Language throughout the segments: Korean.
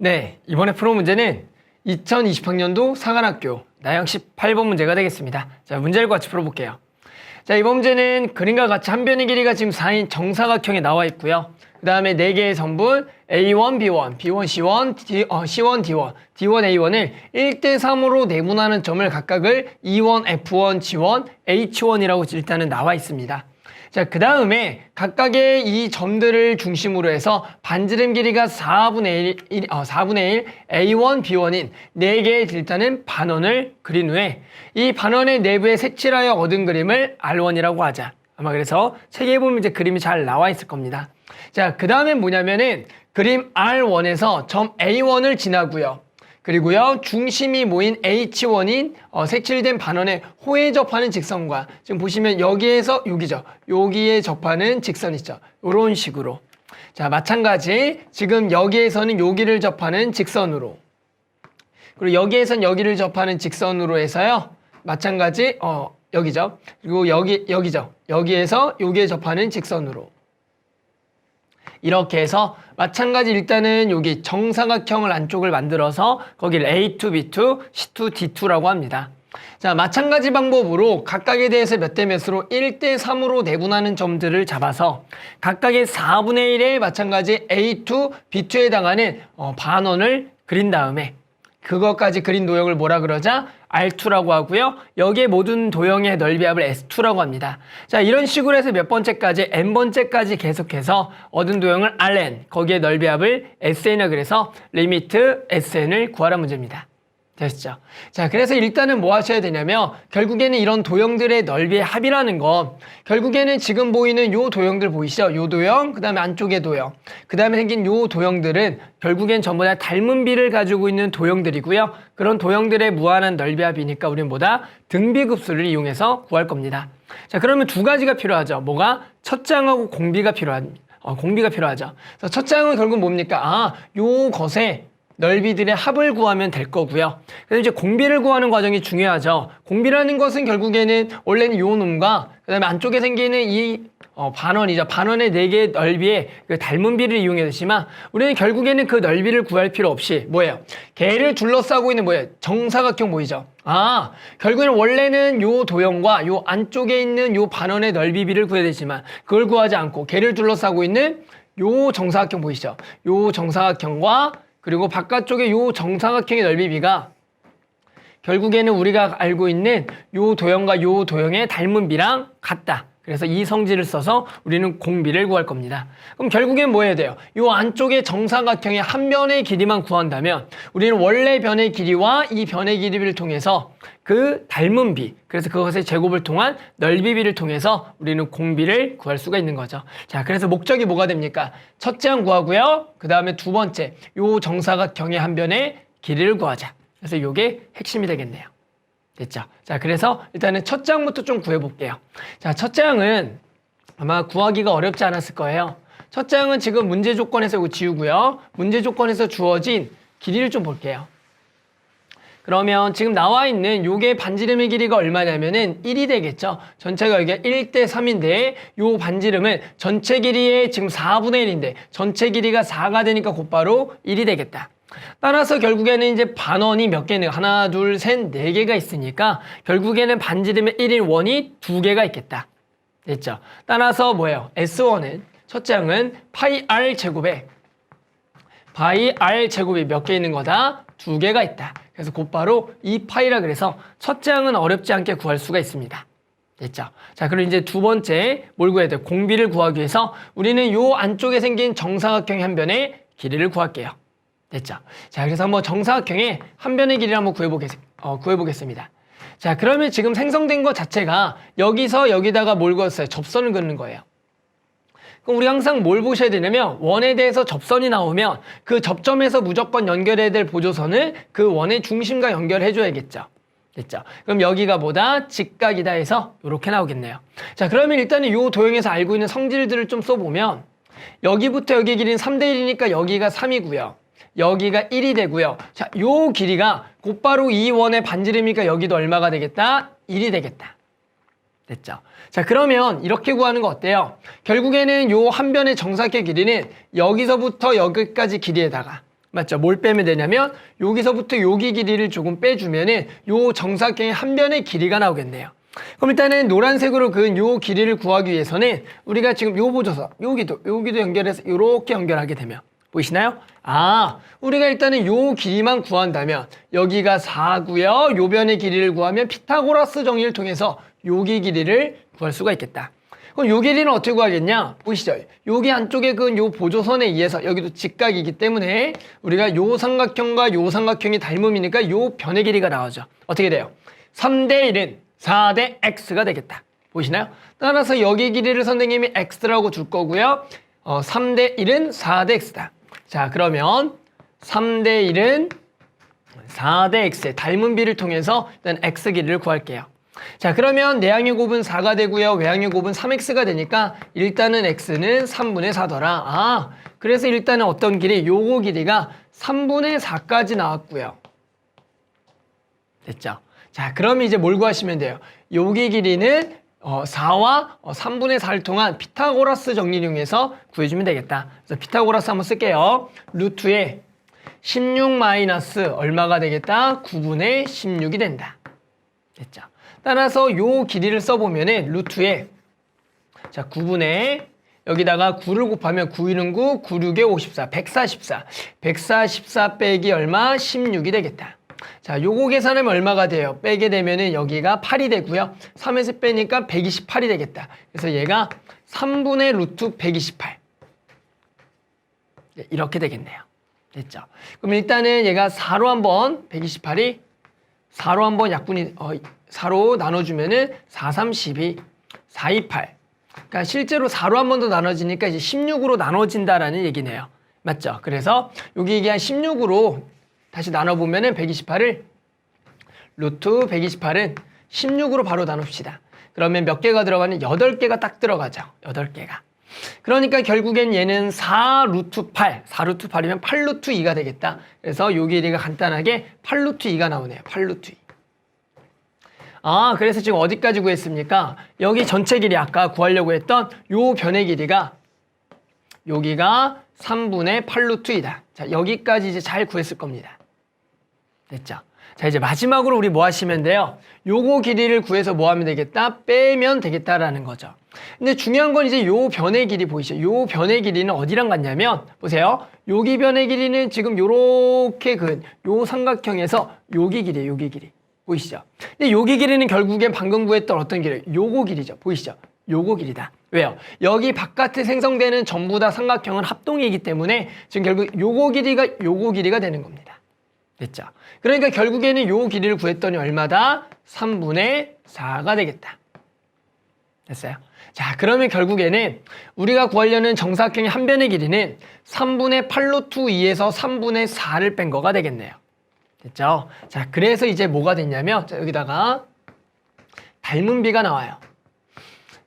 네, 이번에 풀어 문제는 2020학년도 상한학교 나형 18번 문제가 되겠습니다. 자, 문제를 같이 풀어볼게요. 자, 이번 문제는 그림과 같이 한 변의 길이가 지금 4인 정사각형에 나와 있고요. 그 다음에 4개의 성분 A1, B1, B1, C1, C1, D1, D1, A1을 1대3으로 내분하는 점을 각각을 E1, F1, G1, H1이라고 일단은 나와 있습니다. 자, 그 다음에 각각의 이 점들을 중심으로 해서 반지름 길이가 4분의 1 A1, B1인 4개의 일단은 반원을 그린 후에 이 반원의 내부에 색칠하여 얻은 그림을 R1이라고 하자. 아마 그래서 책에 보면 이제 그림이 잘 나와 있을 겁니다. 자, 그 다음에 뭐냐면은 그림 R1에서 점 A1을 지나고요. 그리고요, 중심이 모인 H1인 색칠된 반원에 호에 접하는 직선과 지금 보시면 여기에서 여기죠. 여기에 접하는 직선 있죠. 이런 식으로. 자, 마찬가지 지금 여기에서는 여기를 접하는 직선으로, 그리고 여기에선 여기를 접하는 직선으로 해서요. 마찬가지 여기죠. 그리고 여기죠. 여기에서 여기에 접하는 직선으로. 이렇게 해서 마찬가지 일단은 여기 정사각형을 안쪽을 만들어서 거기를 A2, B2, C2, D2라고 합니다. 자, 마찬가지 방법으로 각각에 대해서 몇 대 몇으로 1대3으로 내분하는 점들을 잡아서 각각의 4분의 1에 마찬가지 A2, B2에 해당하는 반원을 그린 다음에 그것까지 그린 도형을 뭐라 그러자? R2라고 하고요. 여기에 모든 도형의 넓이 합을 S2라고 합니다. 자, 이런 식으로 해서 몇 번째까지 N번째까지 계속해서 얻은 도형을 Rn, 거기에 넓이 합을 Sn이라 그래서 리미트 Sn을 구하라 문제입니다. 되셨죠? 자, 그래서 일단은 뭐 하셔야 되냐면 결국에는 이런 도형들의 넓이의 합이라는 건 결국에는 지금 보이는 요 도형들 보이시죠? 요 도형, 그 다음에 안쪽의 도형, 그 다음에 생긴 요 도형들은 결국엔 전부 다 닮은 비를 가지고 있는 도형들이고요. 그런 도형들의 무한한 넓이 합이니까 우리는 뭐다? 등비급수를 이용해서 구할 겁니다. 자, 그러면 두 가지가 필요하죠. 뭐가? 첫 장하고 공비가 필요합니다. 공비가 필요하죠. 그래서 첫 장은 결국 뭡니까? 요 것에 넓이들의 합을 구하면 될 거고요. 그래서 이제 공비를 구하는 과정이 중요하죠. 공비라는 것은 결국에는 원래는 요 놈과 그다음에 안쪽에 생기는 이 반원이죠. 반원의 4개의 넓이의 그 닮은 비를 이용했지만 우리는 결국에는 그 넓이를 구할 필요 없이 뭐예요? 걔를 둘러싸고 있는 뭐예요? 정사각형 보이죠? 결국에는 원래는 요 도형과 요 안쪽에 있는 요 반원의 넓이 비를 구해야 되지만 그걸 구하지 않고 걔를 둘러싸고 있는 요 정사각형 보이시죠? 요 정사각형과 그리고 바깥쪽에 요 정사각형의 넓이비가 결국에는 우리가 알고 있는 요 도형과 요 도형의 닮은 비랑 같다. 그래서 이 성질을 써서 우리는 공비를 구할 겁니다. 그럼 결국엔 뭐 해야 돼요? 요 안쪽에 정사각형의 한 변의 길이만 구한다면 우리는 원래 변의 길이와 이 변의 길이를 통해서 그 닮은 비, 그래서 그것의 제곱을 통한 넓이비를 통해서 우리는 공비를 구할 수가 있는 거죠. 자, 그래서 목적이 뭐가 됩니까? 첫째 항 구하고요. 그 다음에 두 번째, 요 정사각형의 한 변의 길이를 구하자. 그래서 요게 핵심이 되겠네요. 됐죠? 자, 그래서 일단은 첫 장부터 좀 구해볼게요. 자, 첫 장은 아마 구하기가 어렵지 않았을 거예요. 첫 장은 지금 문제 조건에서 이거 지우고요. 문제 조건에서 주어진 길이를 좀 볼게요. 그러면 지금 나와 있는 요게 반지름의 길이가 얼마냐면은 1이 되겠죠. 전체가 여기가 1대3인데 요 반지름은 전체 길이의 지금 4분의 1인데 전체 길이가 4가 되니까 곧바로 1이 되겠다. 따라서 결국에는 이제 반원이 몇 개는 하나, 둘, 셋, 4개가 있으니까 결국에는 반지름의 1인 원이 2개가 있겠다. 됐죠? 따라서 뭐예요? S1은 첫째 항은 파이 R 제곱에 파이 R 제곱이 몇 개 있는 거다? 2개가 있다. 그래서 곧바로 2파이라 그래서 첫째 항은 어렵지 않게 구할 수가 있습니다. 됐죠? 자, 그리고 이제 두 번째 뭘 구해야 돼요? 공비를 구하기 위해서 우리는 요 안쪽에 생긴 정사각형의 한 변의 길이를 구할게요. 됐죠? 자, 그래서 한번 정사각형의 한 변의 길이를 한번 구해보겠습니다. 자, 그러면 지금 생성된 것 자체가 여기서 여기다가 뭘 그었어요? 접선을 그는 거예요. 그럼 우리 항상 뭘 보셔야 되냐면 원에 대해서 접선이 나오면 그 접점에서 무조건 연결해야 될 보조선을 그 원의 중심과 연결해 줘야겠죠. 됐죠? 그럼 여기가 뭐다? 직각이다 해서 이렇게 나오겠네요. 자, 그러면 일단은 이 도형에서 알고 있는 성질들을 좀 써보면 여기부터 여기 길이는 3대1이니까 여기가 3이고요. 여기가 1이 되고요. 자, 요 길이가 곧바로 이 원의 반지름이니까 여기도 얼마가 되겠다? 1이 되겠다. 됐죠? 자, 그러면 이렇게 구하는 거 어때요? 결국에는 요 한 변의 정사각의 길이는 여기서부터 여기까지 길이에다가 맞죠? 뭘 빼면 되냐면 여기서부터 여기 길이를 조금 빼주면은 요 정사각형의 한 변의 길이가 나오겠네요. 그럼 일단은 노란색으로 그은 요 길이를 구하기 위해서는 우리가 지금 요 보조서 여기도 연결해서 이렇게 연결하게 되면 보이시나요? 우리가 일단은 요 길이만 구한다면 여기가 4고요. 요 변의 길이를 구하면 피타고라스 정리를 통해서 여기 길이를 구할 수가 있겠다. 그럼 요 길이는 어떻게 구하겠냐? 보이시죠? 여기 안쪽에 그은 요 보조선에 의해서 여기도 직각이기 때문에 우리가 요 삼각형과 요 삼각형이 닮음이니까 요 변의 길이가 나오죠. 어떻게 돼요? 3대 1은 4대 x가 되겠다. 보이시나요? 따라서 여기 길이를 선생님이 x라고 줄 거고요. 3대 1은 4대 x다. 자, 그러면 3대 1은 4대 x의 닮은 비를 통해서 일단 x 길이를 구할게요. 자, 그러면 내항의 곱은 4가 되고요. 외항의 곱은 3x가 되니까 일단은 x는 3분의 4더라. 그래서 일단은 어떤 길이? 요거 길이가 3분의 4까지 나왔고요. 됐죠? 자, 그럼 이제 뭘 구하시면 돼요? 여기 길이는 4와 3분의 4를 통한 피타고라스 정리를 이용해서 구해주면 되겠다. 그래서 피타고라스 한번 쓸게요. 루트에 16 마이너스 얼마가 되겠다? 9분의 16이 된다. 됐죠? 따라서 요 길이를 써보면은 루트에 자 9분의 여기다가 9를 곱하면 9, 1은 9, 9, 6에 54, 144. 144 빼기 얼마? 16이 되겠다. 자, 요거 계산하면 얼마가 돼요? 빼게 되면은 여기가 8이 되고요. 3에서 빼니까 128이 되겠다. 그래서 얘가 3분의 루트 128. 이렇게 되겠네요. 됐죠? 그럼 일단은 얘가 4로 한번 128이 4로 한번 약분이 4로 나눠주면은 4, 3, 12, 4, 2, 8. 그러니까 실제로 4로 한 번 더 나눠지니까 이제 16으로 나눠진다라는 얘기네요. 맞죠? 그래서 여기 얘기한 16으로 다시 나눠보면은 128을 루트 128은 16으로 바로 나눕시다. 그러면 몇 개가 들어가는? 8개가 딱 들어가죠. 8개가. 그러니까 결국엔 얘는 4 루트 8, 4 루트 8이면 8 루트 2가 되겠다. 그래서 요 길이가 간단하게 8 루트 2가 나오네요. 8 루트 2. 그래서 지금 어디까지 구했습니까? 여기 전체 길이 아까 구하려고 했던 요 변의 길이가 여기가 3분의 8 루트 2다. 자, 여기까지 이제 잘 구했을 겁니다. 됐죠? 자, 이제 마지막으로 우리 뭐 하시면 돼요? 요거 길이를 구해서 뭐 하면 되겠다? 빼면 되겠다라는 거죠. 근데 중요한 건 이제 요 변의 길이 보이시죠? 요 변의 길이는 어디랑 같냐면, 보세요. 여기 변의 길이는 지금 요렇게 요 삼각형에서 여기 길이에요, 여기 길이. 보이시죠? 근데 여기 길이는 결국엔 방금 구했던 어떤 길이에요? 요거 길이죠. 보이시죠? 요거 길이다. 왜요? 여기 바깥에 생성되는 전부 다 삼각형은 합동이기 때문에 지금 결국 요거 길이가 되는 겁니다. 됐죠? 그러니까 결국에는 요 길이를 구했더니 얼마다? 3분의 4가 되겠다. 됐어요? 자, 그러면 결국에는 우리가 구하려는 정사각형의 한 변의 길이는 3분의 8루트 2에서 3분의 4를 뺀 거가 되겠네요. 됐죠? 자, 그래서 이제 뭐가 됐냐면, 자, 여기다가 닮은 비가 나와요.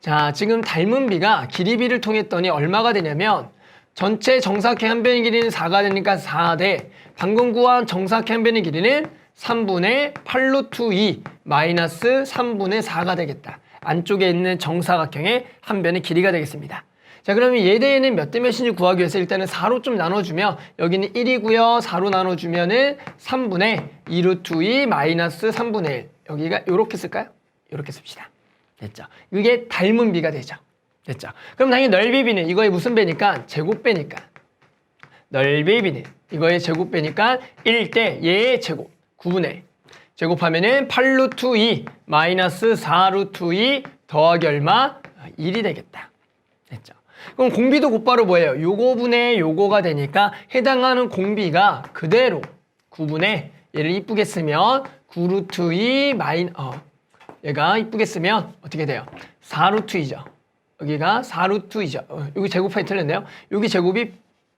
자, 지금 닮은 비가 길이비를 통했더니 얼마가 되냐면, 전체 정사각형 한 변의 길이는 4가 되니까 4대, 방금 구한 정사각형 한 변의 길이는 3분의 8루트 2 마이너스 3분의 4가 되겠다. 안쪽에 있는 정사각형의 한 변의 길이가 되겠습니다. 자, 그러면 얘 대에는 몇 대 몇인지 구하기 위해서 일단은 4로 좀 나눠주면 여기는 1이고요. 4로 나눠주면은 3분의 2루트 2 마이너스 3분의 1. 여기가 이렇게 쓸까요? 이렇게 씁시다. 됐죠? 이게 닮은 비가 되죠. 됐죠? 그럼 당연히 넓이 비는 이거의 무슨 배니까? 제곱배니까. 넓이 비는 이거의 제곱배니까 1대 얘의 제곱 9분의 1. 제곱하면은 8루트 2 마이너스 4루트 2 더하기 얼마? 1이 되겠다. 됐죠? 그럼 공비도 곧바로 뭐예요? 요거분의 요거가 되니까 해당하는 공비가 그대로 9분의 얘를 이쁘게 쓰면 9루트 2 얘가 이쁘게 쓰면 어떻게 돼요? 4루트 2죠. 여기가 4루트 2죠. 여기 제곱하기 틀렸네요. 여기 제곱이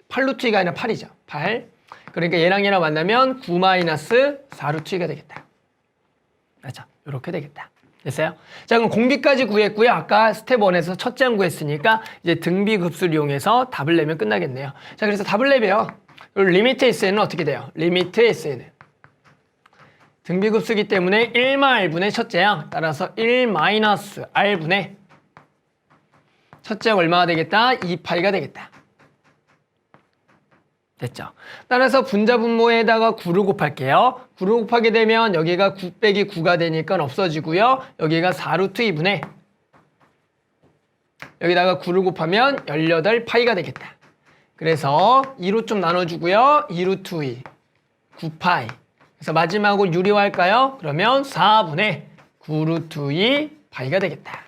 8루트 2가 아니라 8이죠. 8. 그러니까 얘랑 얘랑 만나면 9 마이너스 4루트 2가 되겠다. 맞죠? 이렇게 되겠다. 됐어요? 자, 그럼 공비까지 구했고요. 아까 스텝 1에서 첫째 항 구했으니까 이제 등비급수를 이용해서 답을 내면 끝나겠네요. 자, 그래서 답을 내면 리미트 S는 어떻게 돼요? 리미트 S는 등비급수기 때문에 1마R분의 첫째 항 따라서 1 마이너스 R분의 첫째 항 얼마가 되겠다? 2파이가 되겠다. 됐죠? 따라서 분자분모에다가 9를 곱할게요. 9를 곱하게 되면 여기가 9 빼기 9가 되니까 없어지고요. 여기가 4루트 2분의 여기다가 9를 곱하면 18파이가 되겠다. 그래서 2로 좀 나눠주고요. 2루트 2, 9파이. 그래서 마지막으로 유리화할까요? 그러면 4분의 9루트 2 파이가 되겠다.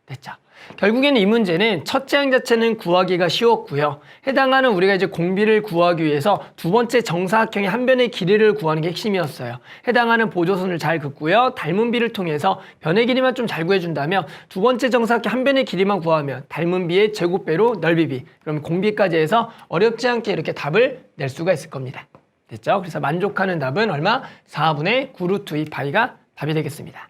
됐죠? 결국에는 이 문제는 첫째 항 자체는 구하기가 쉬웠고요. 해당하는 우리가 이제 공비를 구하기 위해서 두 번째 정사각형의 한 변의 길이를 구하는 게 핵심이었어요. 해당하는 보조선을 잘 긋고요. 닮은 비를 통해서 변의 길이만 좀 잘 구해준다면 두 번째 정사각형 한 변의 길이만 구하면 닮은 비의 제곱배로 넓이비, 그럼 공비까지 해서 어렵지 않게 이렇게 답을 낼 수가 있을 겁니다. 됐죠? 그래서 만족하는 답은 얼마? 4분의 9루트 2파이가 답이 되겠습니다.